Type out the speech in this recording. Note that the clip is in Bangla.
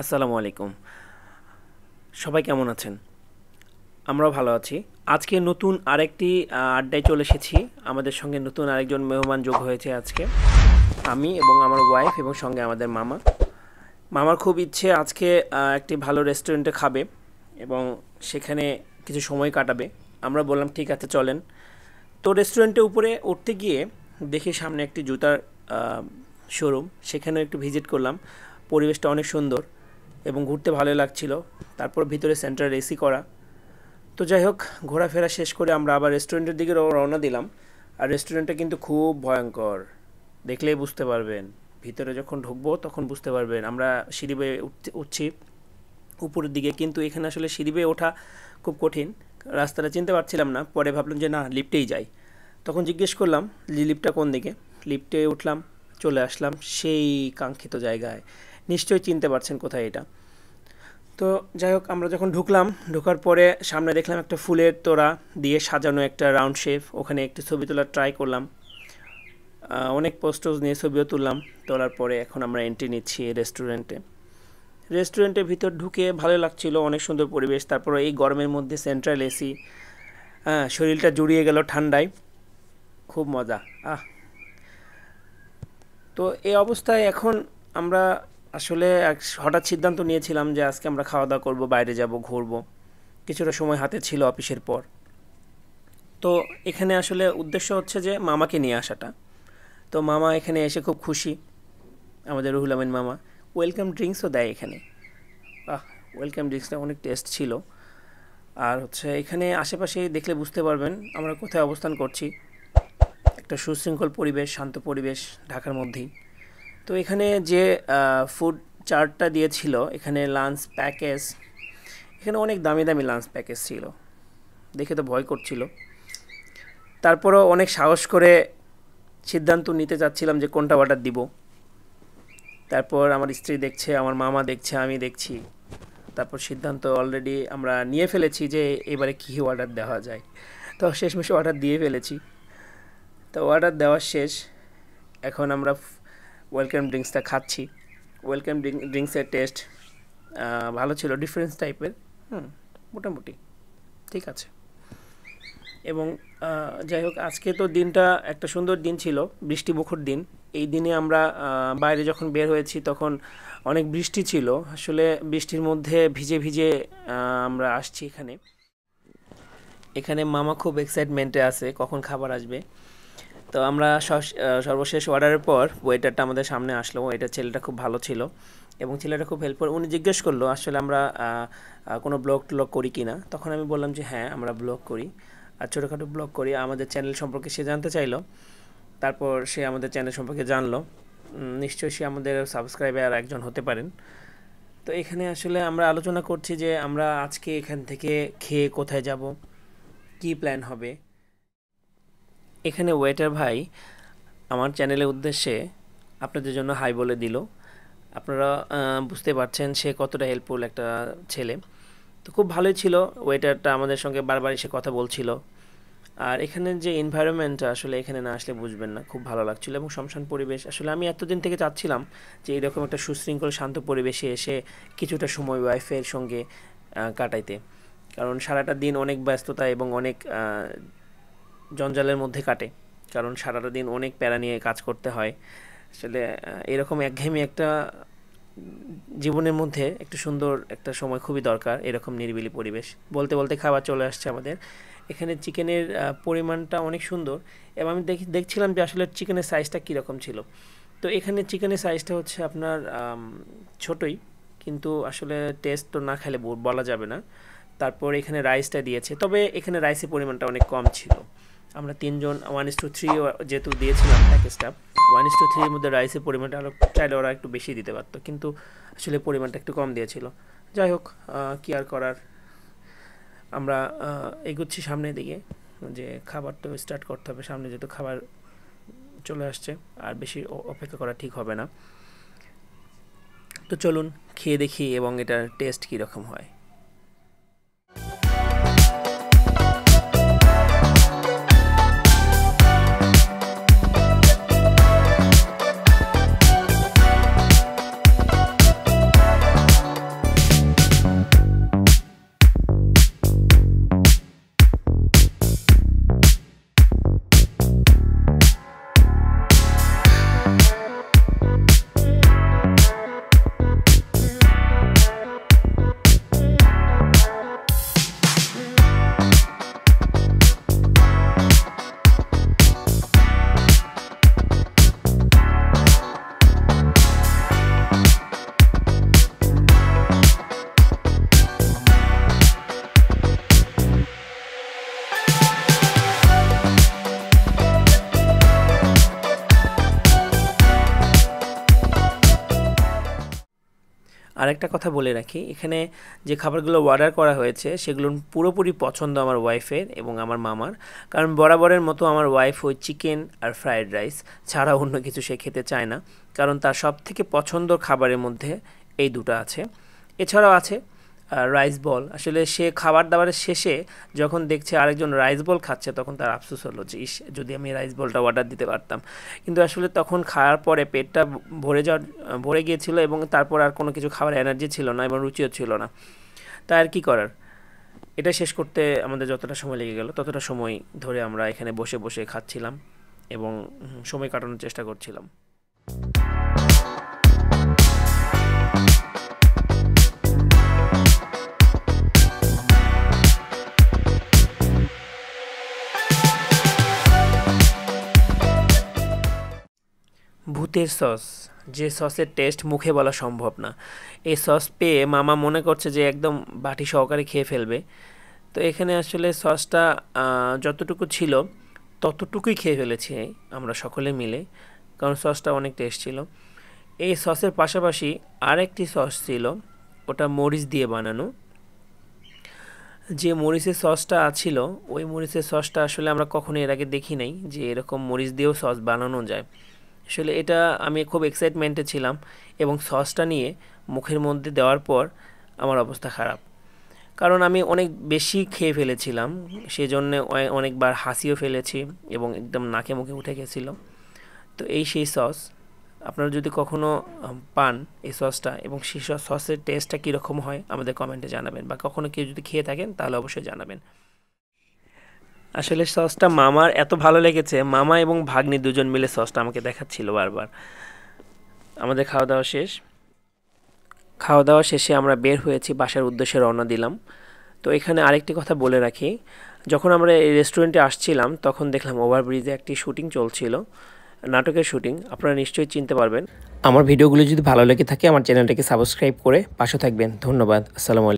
আসসালামু আলাইকুম। সবাই কেমন আছেন? আমরাও ভালো আছি। আজকে নতুন আরেকটি আড্ডায় চলে এসেছি। আমাদের সঙ্গে নতুন আরেকজন মেহমান যোগ হয়েছে আজকে। আমি এবং আমার ওয়াইফ এবং সঙ্গে আমাদের মামা। মামার খুব ইচ্ছে আজকে একটি ভালো রেস্টুরেন্টে খাবে এবং সেখানে কিছু সময় কাটাবে। আমরা বললাম ঠিক আছে চলেন। তো রেস্টুরেন্টের উপরে উঠতে গিয়ে দেখি সামনে একটি জুতার শোরুম, সেখানেও একটু ভিজিট করলাম। পরিবেশটা অনেক সুন্দর এবং ঘুরতে ভালোই লাগছিল। তারপর ভিতরে সেন্ট্রাল এসি করা। তো যাই হোক, ঘোরাফেরা শেষ করে আমরা আবার রেস্টুরেন্টের দিকে রওনা দিলাম। আর রেস্টুরেন্টটা কিন্তু খুব ভয়ঙ্কর, দেখলেই বুঝতে পারবেন। ভিতরে যখন ঢুকবো তখন বুঝতে পারবেন। আমরা সিঁড়ি বেয়ে উঠছি উপরের দিকে, কিন্তু এখানে আসলে সিঁড়ি বেয়ে ওঠা খুব কঠিন। রাস্তাটা চিনতে পারছিলাম না, পরে ভাবলাম যে না, লিফটেই যাই। তখন জিজ্ঞেস করলাম লিফটটা কোন দিকে। লিফটে উঠলাম, চলে আসলাম সেই কাঙ্ক্ষিত জায়গায়। নিশ্চয়ই চিনতে পারছেন কোথায় এটা। তো যাই হোক, আমরা যখন ঢোকার পরে সামনে দেখলাম একটা ফুলের তোড়া দিয়ে সাজানো একটা রাউন্ড শেপ। ওখানে একটু ছবি তোলার ট্রাই করলাম, অনেক পোস্টোজ নিয়ে ছবিও তুললাম। তোলার পরে এখন আমরা এন্ট্রি নিচ্ছি এই রেস্টুরেন্টের ভিতর ঢুকে ভালো লাগছিল, অনেক সুন্দর পরিবেশ। তারপরে এই গরমের মধ্যে সেন্ট্রাল এসি, শরীরটা জুড়িয়ে গেল ঠান্ডায়, খুব মজা। তো এই অবস্থায় এখন আমরা আসলে হঠাৎ সিদ্ধান্ত নিয়েছিলাম যে আজকে আমরা খাওয়া দাওয়া করবো, বাইরে যাব, ঘুরবো। কিছুটা সময় হাতে ছিল অফিসের পর। তো এখানে আসলে উদ্দেশ্য হচ্ছে যে মামাকে নিয়ে আসাটা। তো মামা এখানে এসে খুব খুশি, আমাদের রুহুল আমিন মামা। ওয়েলকাম ড্রিঙ্কসও দেয় এখানে। ওয়েলকাম ড্রিঙ্কসটা অনেক টেস্ট ছিল। আর হচ্ছে এখানে আশেপাশে দেখলে বুঝতে পারবেন আমরা কোথায় অবস্থান করছি। একটা সুশৃঙ্খল পরিবেশ, শান্ত পরিবেশ ঢাকার মধ্যেই। তো এখানে যে ফুড চার্টটা দিয়েছিল, এখানে লাঞ্চ প্যাকেজ, এখানে অনেক দামি দামি লাঞ্চ প্যাকেজ ছিল, দেখে তো ভয় করছিল। তারপরও অনেক সাহস করে সিদ্ধান্ত নিতে চাচ্ছিলাম যে কোনটা অর্ডার দিব। তারপর আমার স্ত্রী দেখছে, আমার মামা দেখছে, আমি দেখছি। তারপর সিদ্ধান্ত অলরেডি আমরা নিয়ে ফেলেছি যে এবারে কী অর্ডার দেওয়া যায়। তো শেষমেশে অর্ডার দিয়ে ফেলেছি। তো অর্ডার দেওয়া শেষ, এখন আমরা ওয়েলকাম ড্রিঙ্কসটা খাচ্ছি। ওয়েলকাম ড্রিঙ্কসের টেস্ট ভালো ছিল, ডিফারেন্স টাইপের। মোটামুটি ঠিক আছে। এবং যাই হোক, আজকে তো দিনটা একটা সুন্দর দিন ছিল, বৃষ্টিমুখর দিন। এই দিনে আমরা বাইরে যখন বের হয়েছি তখন অনেক বৃষ্টি ছিল। আসলে বৃষ্টির মধ্যে ভিজে ভিজে আমরা আসছি এখানে। এখানে মামা খুব এক্সাইটমেন্টে আছে কখন খাবার আসবে। তো আমরা সর্বশেষ অর্ডারের পর ওয়েটারটা আমাদের সামনে আসলো। ওয়েটার ছেলেটা খুব ভালো ছিল এবং ছেলেটা খুব হেল্পফুল। উনি জিজ্ঞেস করলো আসলে আমরা কোনো ব্লগ করি কি না। তখন আমি বললাম যে হ্যাঁ, আমরা ব্লগ করি, আর ছোটোখাটো ব্লগ করি। আমাদের চ্যানেল সম্পর্কে সে জানতে চাইলো। তারপর সে আমাদের চ্যানেল সম্পর্কে জানলো। নিশ্চয়ই সে আমাদের সাবস্ক্রাইবার একজন হতে পারেন। তো এখানে আসলে আমরা আলোচনা করছি যে আমরা আজকে এখান থেকে খেয়ে কোথায় যাব, কী প্ল্যান হবে। এখানে ওয়েটার ভাই আমার চ্যানেলের উদ্দেশ্যে আপনাদের জন্য হাই বলে দিল। আপনারা বুঝতে পারছেন সে কতটা হেল্পফুল একটা ছেলে। তো খুব ভালোই ছিল, ওয়েটারটা আমাদের সঙ্গে বারবার এসে কথা বলছিল। আর এখানের যে এনভায়রনমেন্টটা আসলে এখানে না আসলে বুঝবেন না, খুব ভালো লাগছিল এবং শ্মশান পরিবেশ। আসলে আমি এতদিন থেকে চাচ্ছিলাম যে এরকম একটা সুশৃঙ্খল শান্ত পরিবেশে এসে কিছুটা সময় ওয়াইফের সঙ্গে কাটাইতে। কারণ সারাটা দিন অনেক ব্যস্ততা এবং অনেক জঞ্জালের মধ্যে কাটে, কারণ সারাটা দিন অনেক প্যারা নিয়ে কাজ করতে হয়। আসলে এরকম একঘেয়েমি একটা জীবনের মধ্যে একটু সুন্দর একটা সময় খুবই দরকার, এরকম নিরিবিলি পরিবেশ। বলতে বলতে খাবার চলে আসছে আমাদের। এখানে চিকেনের পরিমাণটা অনেক সুন্দর এবং আমি দেখছিলাম যে আসলে চিকেনের সাইজটা কীরকম ছিল। তো এখানে চিকেনের সাইজটা হচ্ছে আপনার ছোটোই, কিন্তু আসলে টেস্ট তো না খেলে বলা যাবে না। তারপর এখানে রাইসটা দিয়েছে, তবে এখানে রাইসের পরিমাণটা অনেক কম ছিল। আমরা 3 জন 1:3 যেহেতু দিয়েছিলাম প্যাকেজটা, 1:3 মধ্যে রাইসের পরিমাণটা আরও চাইলে ওরা একটু বেশি দিতে পারতো, কিন্তু আসলে পরিমাণটা একটু কম দিয়েছিল। যাই হোক, কী আর করার। আমরা এগোচ্ছি সামনের দিকে, যে খাবার তো স্টার্ট করতে হবে সামনে, যেহেতু খাবার চলে আসছে, আর বেশি অপেক্ষা করা ঠিক হবে না। তো চলুন খেয়ে দেখি এবং এটার টেস্ট কীরকম হয়। আরেকটা কথা বলে রাখি, এখানে যে খাবারগুলো অর্ডার করা হয়েছে সেগুলো পুরোপুরি পছন্দ আমার ওয়াইফের এবং আমার মামার। কারণ বরাবরের মতো আমার ওয়াইফ ওই চিকেন আর ফ্রায়েড রাইস ছাড়া অন্য কিছু সে খেতে চায় না, কারণ তার সবথেকে পছন্দ খাবারের মধ্যে এই দুটো আছে। এছাড়াও আছে রাইস বল। আসলে সে খাবার দাবারের শেষে যখন দেখছে আরেকজন রাইস বল খাচ্ছে, তখন তার আফসোস হলো যে ইস, যদি আমি রাইস বলটা অর্ডার দিতে পারতাম। কিন্তু আসলে তখন খাওয়ার পরে পেটটা ভরে গিয়েছিল এবং তারপর আর কোনো কিছু খাওয়ার এনার্জি ছিল না এবং রুচিও ছিল না। তাই আর কি করার, এটা শেষ করতে আমাদের যতটা সময় লেগে গেল ততটা সময় ধরে আমরা এখানে বসে বসে খাচ্ছিলাম এবং সময় কাটানোর চেষ্টা করছিলাম। ভূতের সস, যে সসের টেস্ট মুখে বলা সম্ভব না। এই সস পেয়ে মামা মনে করছে যে একদম বাটি সহকারে খেয়ে ফেলবে। তো এখানে আসলে সসটা যতটুকু ছিল ততটুকুই খেয়ে ফেলেছি আমরা সকলে মিলে, কারণ সসটা অনেক টেস্ট ছিল। এই সসের পাশাপাশি আরেকটি সস ছিল, ওটা মরিচ দিয়ে বানানো। যে মরিচের সসটা ছিল, ওই মরিচের সসটা আসলে আমরা কখনো এর আগে দেখি নাই যে এরকম মরিচ দিয়েও সস বানানো যায়। আসলে এটা আমি খুব এক্সাইটমেন্টে ছিলাম এবং সসটা নিয়ে মুখের মধ্যে দেওয়ার পর আমার অবস্থা খারাপ, কারণ আমি অনেক বেশি খেয়ে ফেলেছিলাম, সেজন্য অনেকবার হাসিও ফেলেছি এবং একদম নাকে মুখে উঠে গেছিল। তো এই সেই সস, আপনারা যদি কখনো পান এই সসটা এবং সেই সসের টেস্টটা কীরকম হয় আমাদের কমেন্টে জানাবেন, বা কখনো কেউ যদি খেয়ে থাকেন তাহলে অবশ্যই জানাবেন। আসলে সসটা মামার এত ভালো লেগেছে, মামা এবং ভাগ্নি দুজন মিলে সসটা আমাকে দেখাচ্ছিল বারবার। আমাদের খাওয়া দাওয়া শেষে আমরা বের হয়েছি, বাসার উদ্দেশ্যে রওনা দিলাম। তো এখানে আরেকটি কথা বলে রাখি, যখন আমরা এই রেস্টুরেন্টে আসছিলাম তখন দেখলাম ওভারব্রিজে একটি শুটিং চলছিল, নাটকের শুটিং। আপনারা নিশ্চয়ই চিনতে পারবেন। আমার ভিডিওগুলো যদি ভালো লেগে থাকে আমার চ্যানেলটাকে সাবস্ক্রাইব করে পাশে থাকবেন। ধন্যবাদ। আসসালামু আলাইকুম।